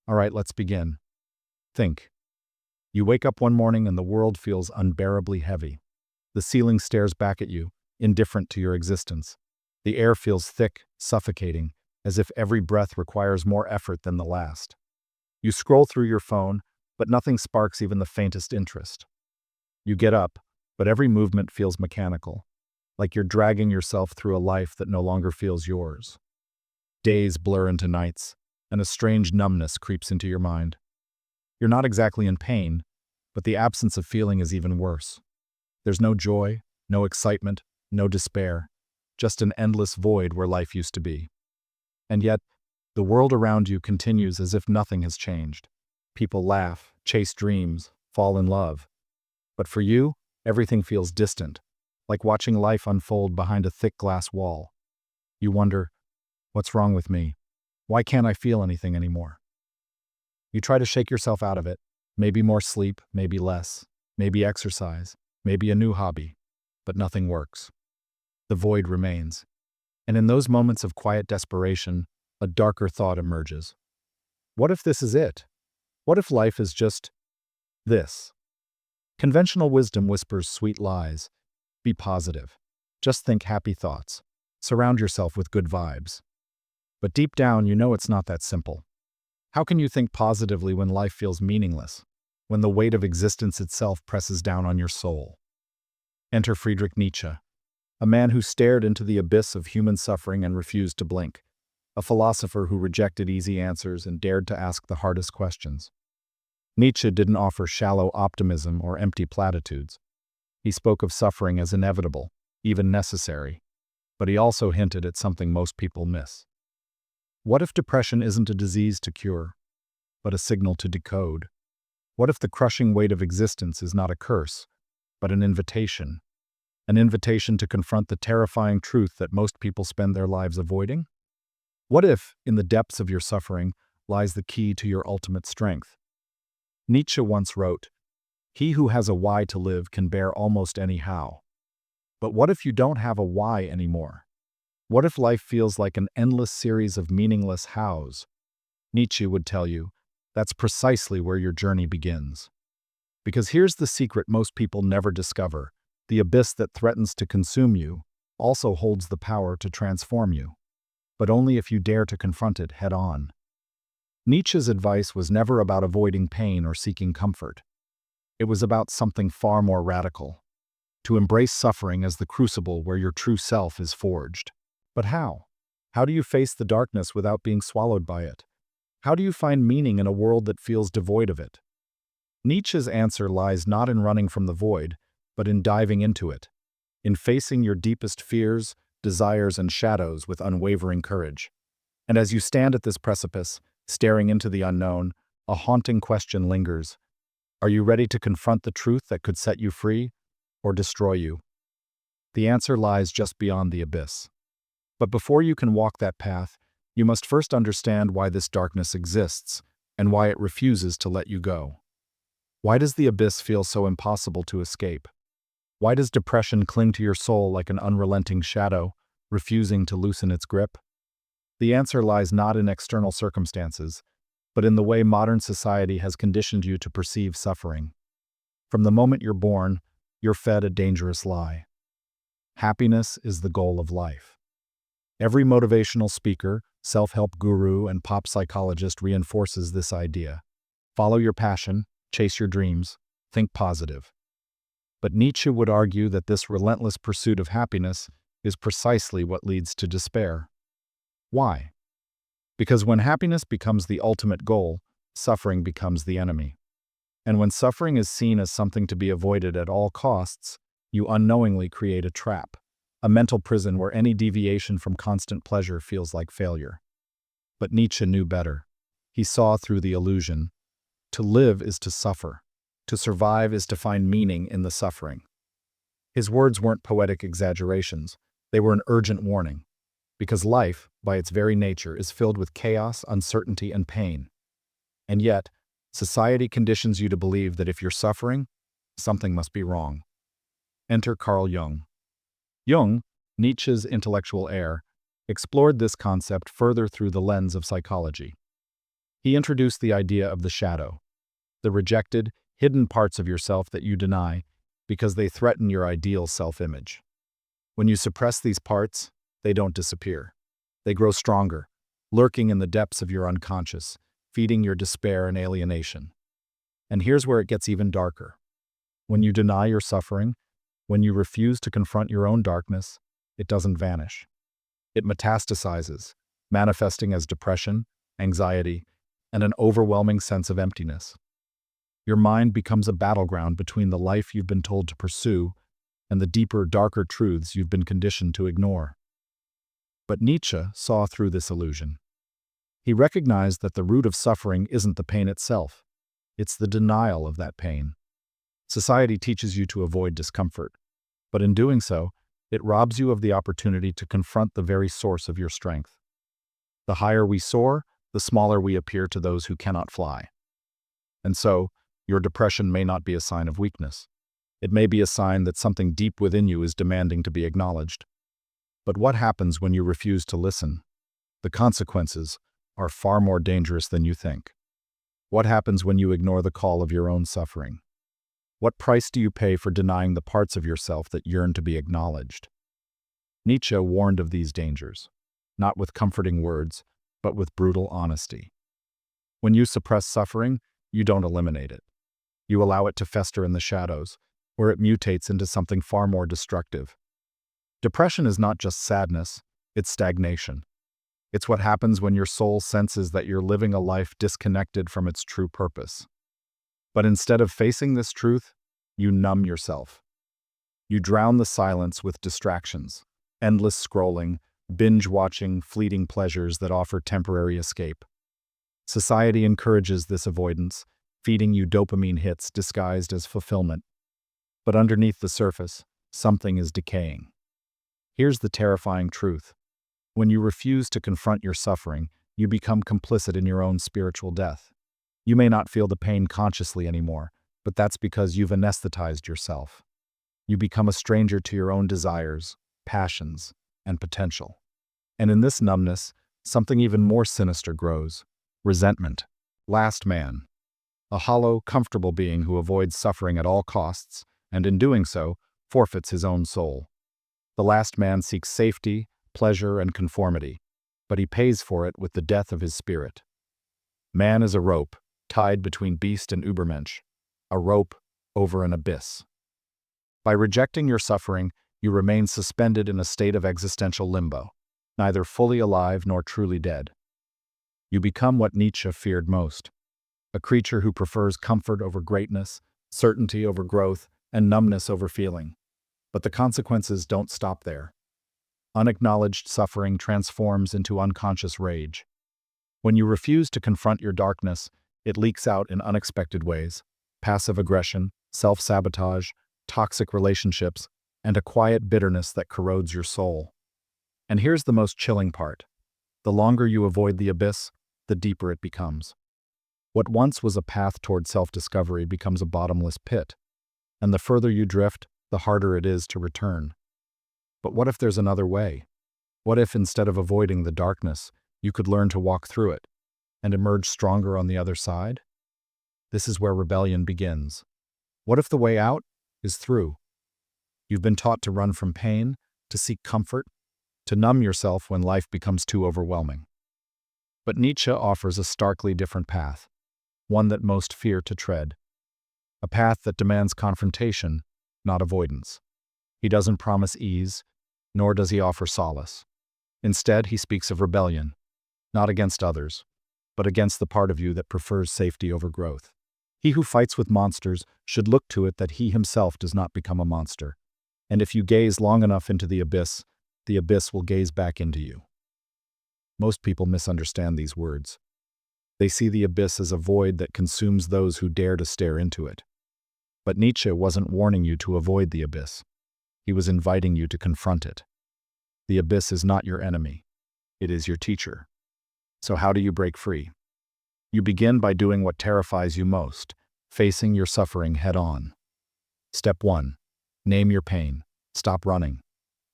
All right, let's begin. Think. You wake up one morning and the world feels unbearably heavy. The ceiling stares back at you, indifferent to your existence. The air feels thick, suffocating, as if every breath requires more effort than the last. You scroll through your phone, but nothing sparks even the faintest interest. You get up, but every movement feels mechanical, like you're dragging yourself through a life that no longer feels yours. Days blur into nights, and a strange numbness creeps into your mind. You're not exactly in pain, but the absence of feeling is even worse. There's no joy, no excitement, no despair, just an endless void where life used to be. And yet, the world around you continues as if nothing has changed. People laugh, chase dreams, fall in love. But for you, everything feels distant, like watching life unfold behind a thick glass wall. You wonder, what's wrong with me? Why can't I feel anything anymore? You try to shake yourself out of it. Maybe more sleep, maybe less, maybe exercise, maybe a new hobby, but nothing works. The void remains. And in those moments of quiet desperation, a darker thought emerges. What if this is it? What if life is just this? Conventional wisdom whispers sweet lies. Be positive. Just think happy thoughts. Surround yourself with good vibes. But deep down, you know it's not that simple. How can you think positively when life feels meaningless, when the weight of existence itself presses down on your soul? Enter Friedrich Nietzsche, a man who stared into the abyss of human suffering and refused to blink, a philosopher who rejected easy answers and dared to ask the hardest questions. Nietzsche didn't offer shallow optimism or empty platitudes. He spoke of suffering as inevitable, even necessary, but he also hinted at something most people miss. What if depression isn't a disease to cure, but a signal to decode? What if the crushing weight of existence is not a curse, but an invitation? An invitation to confront the terrifying truth that most people spend their lives avoiding? What if, in the depths of your suffering, lies the key to your ultimate strength? Nietzsche once wrote, "He who has a why to live can bear almost any how." But what if you don't have a why anymore? What if life feels like an endless series of meaningless hows? Nietzsche would tell you, that's precisely where your journey begins. Because here's the secret most people never discover: the abyss that threatens to consume you also holds the power to transform you, but only if you dare to confront it head on. Nietzsche's advice was never about avoiding pain or seeking comfort. It was about something far more radical: to embrace suffering as the crucible where your true self is forged. But how? How do you face the darkness without being swallowed by it? How do you find meaning in a world that feels devoid of it? Nietzsche's answer lies not in running from the void, but in diving into it, in facing your deepest fears, desires, and shadows with unwavering courage. And as you stand at this precipice, staring into the unknown, a haunting question lingers. Are you ready to confront the truth that could set you free or destroy you? The answer lies just beyond the abyss. But before you can walk that path, you must first understand why this darkness exists and why it refuses to let you go. Why does the abyss feel so impossible to escape? Why does depression cling to your soul like an unrelenting shadow, refusing to loosen its grip? The answer lies not in external circumstances, but in the way modern society has conditioned you to perceive suffering. From the moment you're born, you're fed a dangerous lie. Happiness is the goal of life. Every motivational speaker, self-help guru, and pop psychologist reinforces this idea. Follow your passion, chase your dreams, think positive. But Nietzsche would argue that this relentless pursuit of happiness is precisely what leads to despair. Why? Because when happiness becomes the ultimate goal, suffering becomes the enemy. And when suffering is seen as something to be avoided at all costs, you unknowingly create a trap. A mental prison where any deviation from constant pleasure feels like failure. But Nietzsche knew better. He saw through the illusion. To live is to suffer. To survive is to find meaning in the suffering. His words weren't poetic exaggerations. They were an urgent warning. Because life, by its very nature, is filled with chaos, uncertainty, and pain. And yet, society conditions you to believe that if you're suffering, something must be wrong. Enter Carl Jung. Jung, Nietzsche's intellectual heir, explored this concept further through the lens of psychology. He introduced the idea of the shadow, the rejected, hidden parts of yourself that you deny because they threaten your ideal self-image. When you suppress these parts, they don't disappear. They grow stronger, lurking in the depths of your unconscious, feeding your despair and alienation. And here's where it gets even darker. When you deny your suffering, when you refuse to confront your own darkness, it doesn't vanish. It metastasizes, manifesting as depression, anxiety, and an overwhelming sense of emptiness. Your mind becomes a battleground between the life you've been told to pursue and the deeper, darker truths you've been conditioned to ignore. But Nietzsche saw through this illusion. He recognized that the root of suffering isn't the pain itself. It's the denial of that pain. Society teaches you to avoid discomfort, but in doing so, it robs you of the opportunity to confront the very source of your strength. The higher we soar, the smaller we appear to those who cannot fly. And so, your depression may not be a sign of weakness. It may be a sign that something deep within you is demanding to be acknowledged. But what happens when you refuse to listen? The consequences are far more dangerous than you think. What happens when you ignore the call of your own suffering? What price do you pay for denying the parts of yourself that yearn to be acknowledged? Nietzsche warned of these dangers, not with comforting words, but with brutal honesty. When you suppress suffering, you don't eliminate it. You allow it to fester in the shadows, where it mutates into something far more destructive. Depression is not just sadness, it's stagnation. It's what happens when your soul senses that you're living a life disconnected from its true purpose. But instead of facing this truth, you numb yourself. You drown the silence with distractions, endless scrolling, binge-watching, fleeting pleasures that offer temporary escape. Society encourages this avoidance, feeding you dopamine hits disguised as fulfillment. But underneath the surface, something is decaying. Here's the terrifying truth. When you refuse to confront your suffering, you become complicit in your own spiritual death. You may not feel the pain consciously anymore, but that's because you've anesthetized yourself. You become a stranger to your own desires, passions, and potential. And in this numbness, something even more sinister grows: resentment. Last man. A hollow, comfortable being who avoids suffering at all costs, and in doing so, forfeits his own soul. The last man seeks safety, pleasure, and conformity, but he pays for it with the death of his spirit. Man is a rope, tied between beast and Übermensch, a rope over an abyss. By rejecting your suffering, you remain suspended in a state of existential limbo, neither fully alive nor truly dead. You become what Nietzsche feared most, a creature who prefers comfort over greatness, certainty over growth, and numbness over feeling. But the consequences don't stop there. Unacknowledged suffering transforms into unconscious rage. When you refuse to confront your darkness, it leaks out in unexpected ways: passive aggression, self-sabotage, toxic relationships, and a quiet bitterness that corrodes your soul. And here's the most chilling part. The longer you avoid the abyss, the deeper it becomes. What once was a path toward self-discovery becomes a bottomless pit, and the further you drift, the harder it is to return. But what if there's another way? What if, instead of avoiding the darkness, you could learn to walk through it and emerge stronger on the other side? This is where rebellion begins. What if the way out is through? You've been taught to run from pain, to seek comfort, to numb yourself when life becomes too overwhelming. But Nietzsche offers a starkly different path, one that most fear to tread. A path that demands confrontation, not avoidance. He doesn't promise ease, nor does he offer solace. Instead, he speaks of rebellion, not against others, but against the part of you that prefers safety over growth. He who fights with monsters should look to it that he himself does not become a monster. And if you gaze long enough into the abyss will gaze back into you. Most people misunderstand these words. They see the abyss as a void that consumes those who dare to stare into it. But Nietzsche wasn't warning you to avoid the abyss. He was inviting you to confront it. The abyss is not your enemy. It is your teacher. So how do you break free? You begin by doing what terrifies you most, facing your suffering head-on. Step 1. Name your pain. Stop running.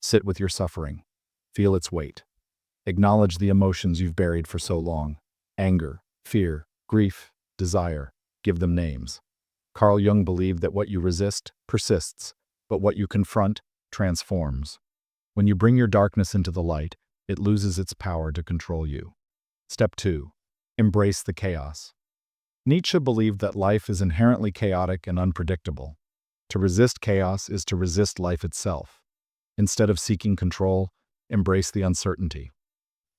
Sit with your suffering. Feel its weight. Acknowledge the emotions you've buried for so long: anger, fear, grief, desire. Give them names. Carl Jung believed that what you resist persists, but what you confront transforms. When you bring your darkness into the light, it loses its power to control you. Step 2. Embrace the chaos. Nietzsche believed that life is inherently chaotic and unpredictable. To resist chaos is to resist life itself. Instead of seeking control, embrace the uncertainty.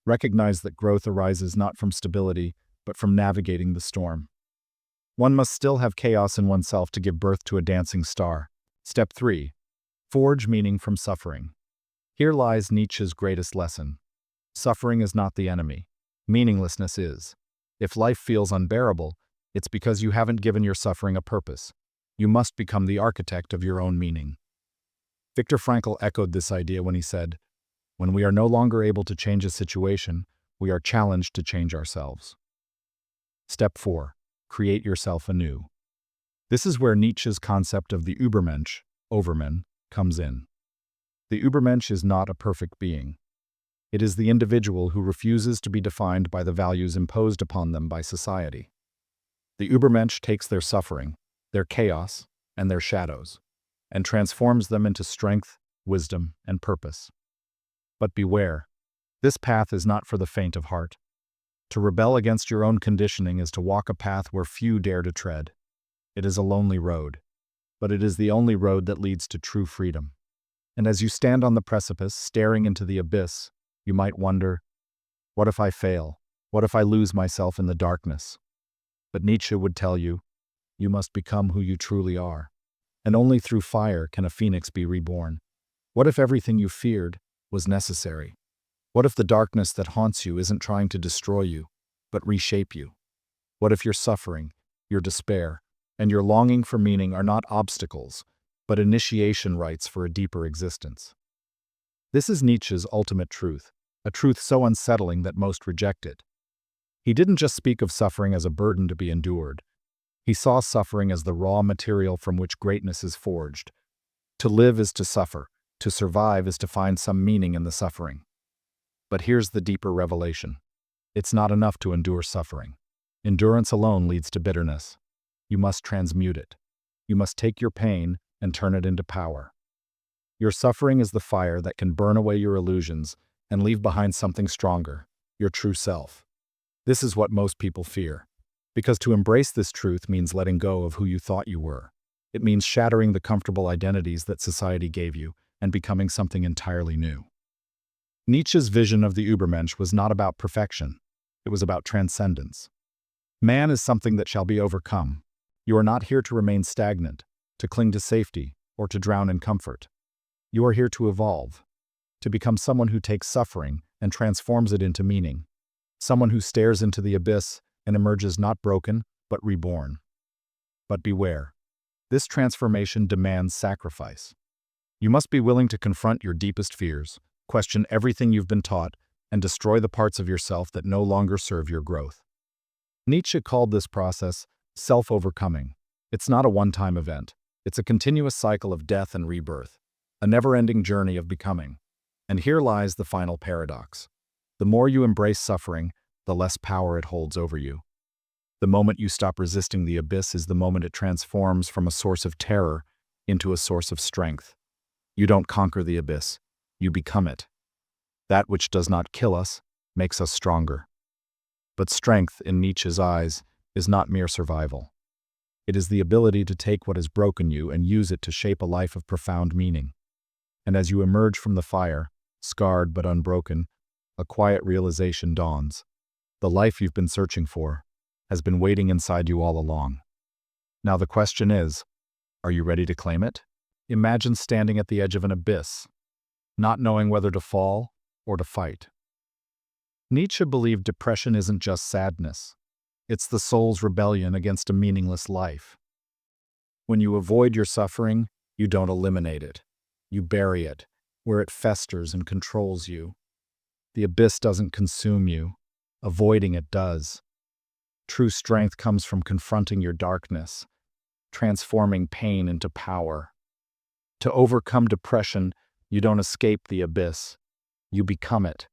Recognize that growth arises not from stability, but from navigating the storm. One must still have chaos in oneself to give birth to a dancing star. Step 3. Forge meaning from suffering. Here lies Nietzsche's greatest lesson. Suffering is not the enemy. Meaninglessness is. If life feels unbearable, it's because you haven't given your suffering a purpose. You must become the architect of your own meaning. Viktor Frankl echoed this idea when he said, "When we are no longer able to change a situation, we are challenged to change ourselves." Step 4. Create yourself anew. This is where Nietzsche's concept of the Übermensch, overman, comes in. The Übermensch is not a perfect being. It is the individual who refuses to be defined by the values imposed upon them by society. The Übermensch takes their suffering, their chaos, and their shadows, and transforms them into strength, wisdom, and purpose. But beware, this path is not for the faint of heart. To rebel against your own conditioning is to walk a path where few dare to tread. It is a lonely road, but it is the only road that leads to true freedom. And as you stand on the precipice, staring into the abyss, you might wonder, what if I fail? What if I lose myself in the darkness? But Nietzsche would tell you, you must become who you truly are. And only through fire can a phoenix be reborn. What if everything you feared was necessary? What if the darkness that haunts you isn't trying to destroy you, but reshape you? What if your suffering, your despair, and your longing for meaning are not obstacles, but initiation rites for a deeper existence? This is Nietzsche's ultimate truth, a truth so unsettling that most reject it. He didn't just speak of suffering as a burden to be endured. He saw suffering as the raw material from which greatness is forged. To live is to suffer. To survive is to find some meaning in the suffering. But here's the deeper revelation. It's not enough to endure suffering. Endurance alone leads to bitterness. You must transmute it. You must take your pain and turn it into power. Your suffering is the fire that can burn away your illusions and leave behind something stronger, your true self. This is what most people fear. Because to embrace this truth means letting go of who you thought you were. It means shattering the comfortable identities that society gave you and becoming something entirely new. Nietzsche's vision of the Übermensch was not about perfection. It was about transcendence. Man is something that shall be overcome. You are not here to remain stagnant, to cling to safety, or to drown in comfort. You are here to evolve, to become someone who takes suffering and transforms it into meaning, someone who stares into the abyss and emerges not broken, but reborn. But beware, this transformation demands sacrifice. You must be willing to confront your deepest fears, question everything you've been taught, and destroy the parts of yourself that no longer serve your growth. Nietzsche called this process self-overcoming. It's not a one-time event. It's a continuous cycle of death and rebirth, a never-ending journey of becoming. And here lies the final paradox. The more you embrace suffering, the less power it holds over you. The moment you stop resisting the abyss is the moment it transforms from a source of terror into a source of strength. You don't conquer the abyss, you become it. That which does not kill us makes us stronger. But strength, in Nietzsche's eyes, is not mere survival. It is the ability to take what has broken you and use it to shape a life of profound meaning. And as you emerge from the fire, scarred but unbroken, a quiet realization dawns. The life you've been searching for has been waiting inside you all along. Now the question is, are you ready to claim it? Imagine standing at the edge of an abyss, not knowing whether to fall or to fight. Nietzsche believed depression isn't just sadness. It's the soul's rebellion against a meaningless life. When you avoid your suffering, you don't eliminate it. You bury it, where it festers and controls you. The abyss doesn't consume you. Avoiding it does. True strength comes from confronting your darkness, transforming pain into power. To overcome depression, you don't escape the abyss. You become it.